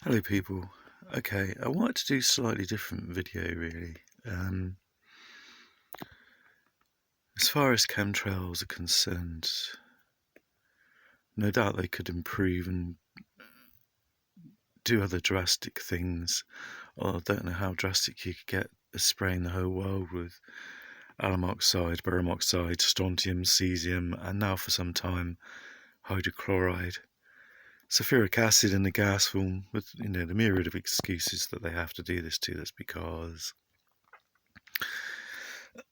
Hello people. Okay, I wanted to do a slightly different video really. As far as chemtrails are concerned, no doubt they could improve and do other drastic things. Or I don't know how drastic you could get spraying the whole world with alum oxide, barium oxide, strontium, cesium, and now for some time hydrochloride. Sulfuric acid in the gas form, with the myriad of excuses that they have to do this to. That's because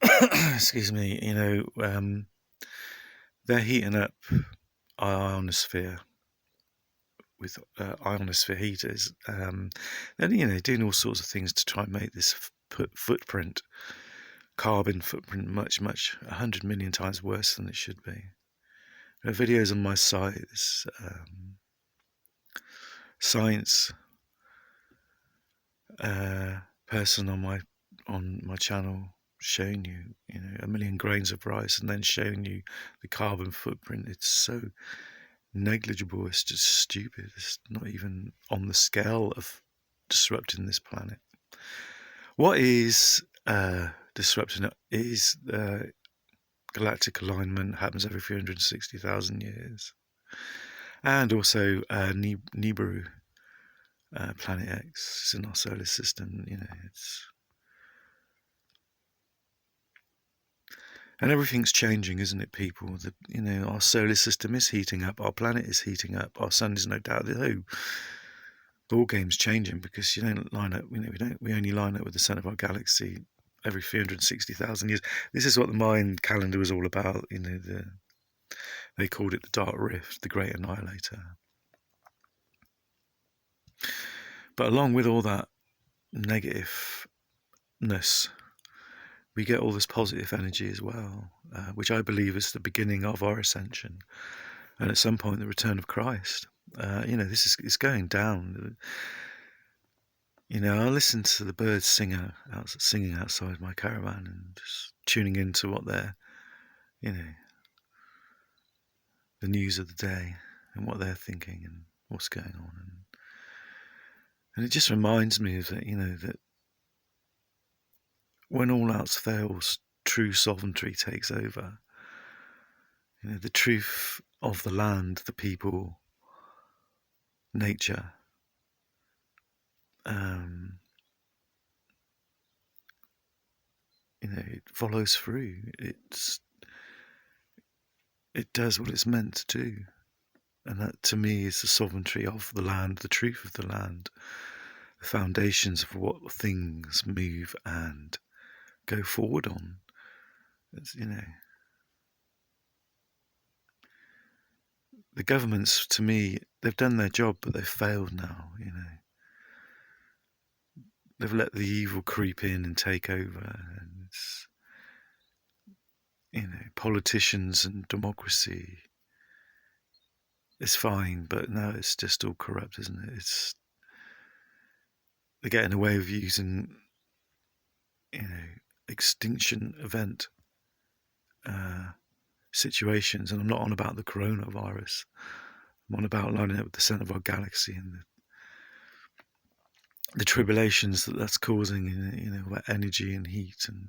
excuse me, they're heating up our ionosphere with ionosphere heaters, and doing all sorts of things to try and make this carbon footprint, much 100 million times worse than it should be. There are videos on my site, this science person on my channel showing you, a million grains of rice, and then showing you the carbon footprint. It's so negligible, it's just stupid. It's not even on the scale of disrupting this planet. What is disrupting it is galactic alignment, happens every 360,000 years, and also Nibiru, Planet X, is in our solar system. And everything's changing, isn't it, people? Our solar system is heating up, our planet is heating up, our sun is no doubt the ball game's changing, because you don't line up. We only line up with the sun of our galaxy every 360,000 years. This is what the Mayan calendar was all about. They called it the Dark Rift, the Great Annihilator. But along with all that negativeness, we get all this positive energy as well, which I believe is the beginning of our ascension, and at some point the return of Christ. This is going down. I listen to the birds singing outside my caravan, and just tuning into what they're, the news of the day and what they're thinking and what's going on, and it just reminds me of that. That when all else fails, true sovereignty takes over. The truth of the land, the people, nature. It follows through. It does what it's meant to do, and that to me is the sovereignty of the land, the truth of the land, the foundations of what things move and go forward on. The governments, to me, they've done their job, but they've failed now. They've let the evil creep in and take over, and it's, politicians and democracy is fine, but now it's just all corrupt, isn't it? They're getting away with using, extinction event situations, and I'm not on about the coronavirus. I'm on about lining up with the centre of our galaxy and the tribulations that's causing, about energy and heat, and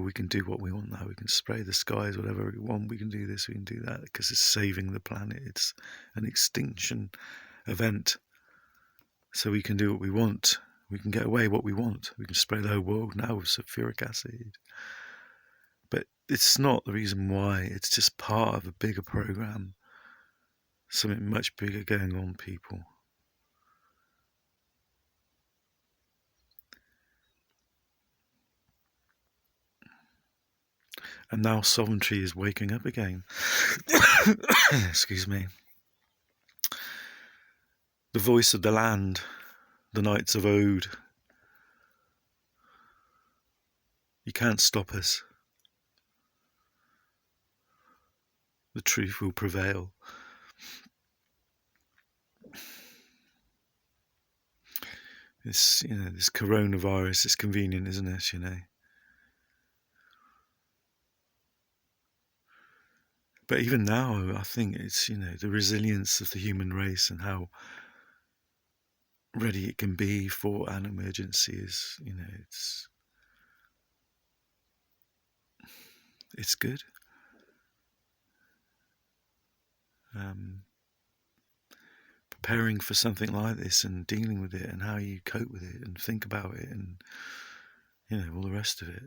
we can do what we want now. We can spray the skies whatever we want. We can do this, we can do that, because it's saving the planet. It's an extinction event, so we can do what we want. We can get away what we want. We can spray the whole world now with sulfuric acid. But it's not the reason why. It's just part of a bigger program, something much bigger going on, people. And now sovereignty is waking up again. Excuse me. The voice of the land, the knights of Ode. You can't stop us. The truth will prevail. This coronavirus is convenient, isn't it? But even now, I think it's, the resilience of the human race and how ready it can be for an emergency is, it's good. Um, Preparing for something like this and dealing with it and how you cope with it and think about it and all the rest of it.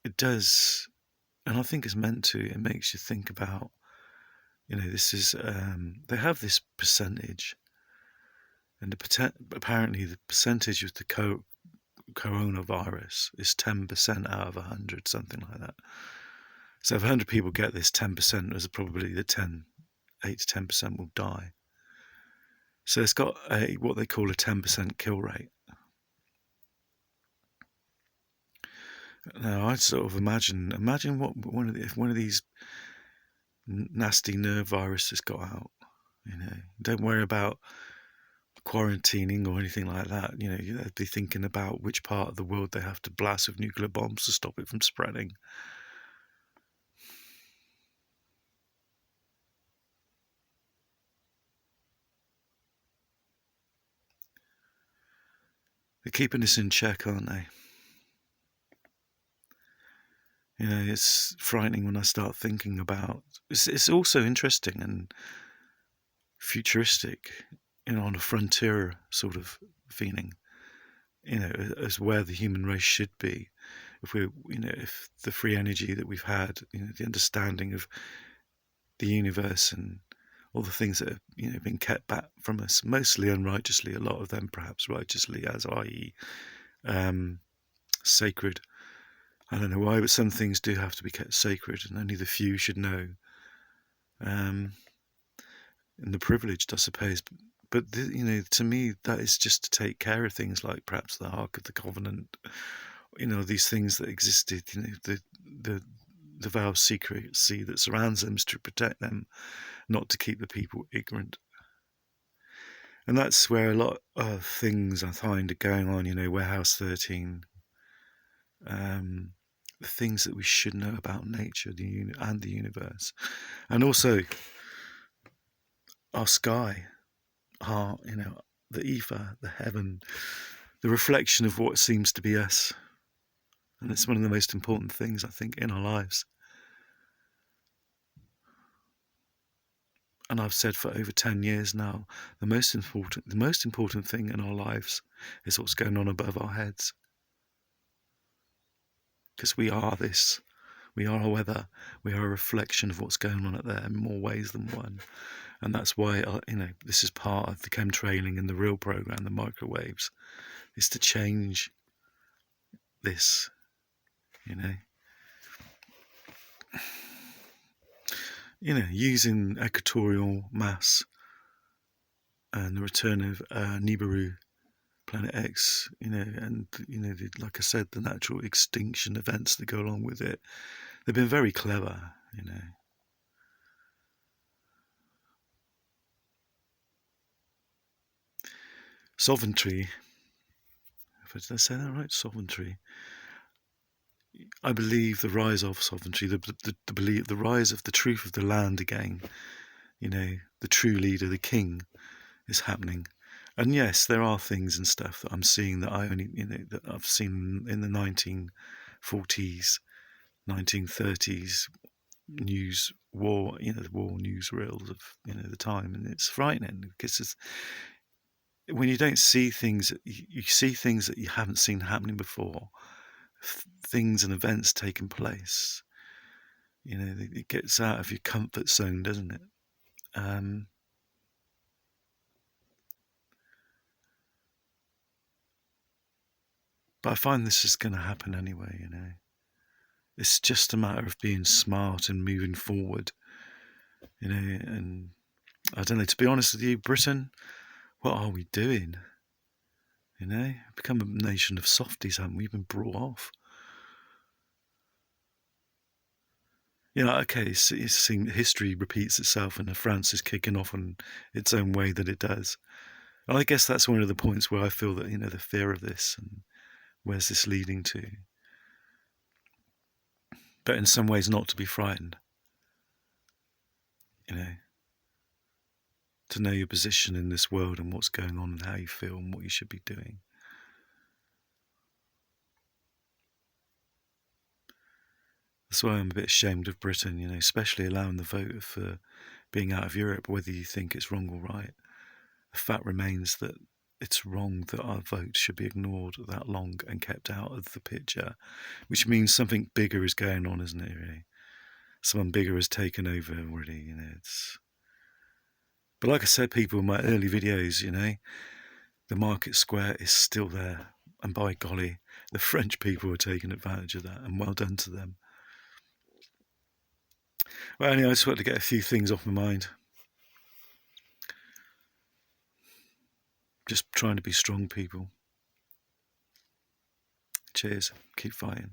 It does, and I think it's meant to. It makes you think about, this is they have this percentage, and apparently the percentage of the coronavirus is 10% out of 100, something like that. So if 100 people get this, 10%, there's probably the 8 to 10% will die. So it's got what they call a 10% kill rate. Now I sort of imagine what if one of these nasty nerve viruses got out. Don't worry about quarantining or anything like that. They'd be thinking about which part of the world they have to blast with nuclear bombs to stop it from spreading. They're keeping us in check, aren't they? It's frightening when I start thinking about. It's also interesting and futuristic, on a frontier sort of feeling. As where the human race should be, if the free energy that we've had, the understanding of the universe and all the things that have been kept back from us, mostly unrighteously, a lot of them perhaps righteously, as i.e. Sacred. I don't know why, but some things do have to be kept sacred, and only the few should know. And the privileged, I suppose. But to me, that is just to take care of things like perhaps the Ark of the Covenant. These things that existed. The vow of secrecy that surrounds them is to protect them, not to keep the people ignorant. And that's where a lot of things I find are going on. Warehouse 13. The things that we should know about nature, and the universe, and also our sky, our the ether, the heaven, the reflection of what seems to be us, and it's one of the most important things I think in our lives. And I've said for over 10 years now, the most important thing in our lives is what's going on above our heads, because we are this. We are a weather. We are a reflection of what's going on out there in more ways than one. And that's why, this is part of the chemtrailing and the real program, the microwaves, is to change this, using equatorial mass and the return of Nibiru, Planet X, and, like I said, the natural extinction events that go along with it. They've been very clever, Sovereignty. Did I say that right? Sovereignty. I believe the rise of sovereignty, the rise of the truth of the land again. The true leader, the king, is happening. And yes, there are things and stuff that I'm seeing that I only, that I've seen in the 1940s, 1930s news war, the war newsreels of the time, and it's frightening because when you don't see things, you see things that you haven't seen happening before, things and events taking place. It gets out of your comfort zone, doesn't it? But I find this is going to happen anyway, It's just a matter of being smart and moving forward, and I don't know, to be honest with you, Britain, what are we doing? Become a nation of softies, haven't we? Been brought off. Okay, it's seen history repeats itself, and France is kicking off in its own way that it does. And I guess that's one of the points where I feel that, the fear of this and where's this leading to. But in some ways not to be frightened. you know, to know your position in this world and what's going on and how you feel and what you should be doing. That's why I'm a bit ashamed of Britain, you know, especially allowing the vote for being out of Europe, whether you think it's wrong or right. The fact remains that it's wrong that our vote should be ignored that long and kept out of the picture, which means something bigger is going on, isn't it, really? Someone bigger has taken over already, you know. But like I said, people, in my early videos, you know, the market square is still there. And by golly, the French people are taking advantage of that, and well done to them. Well, anyway, I just wanted to get a few things off my mind. Just trying to be strong, people. Cheers. Keep fighting.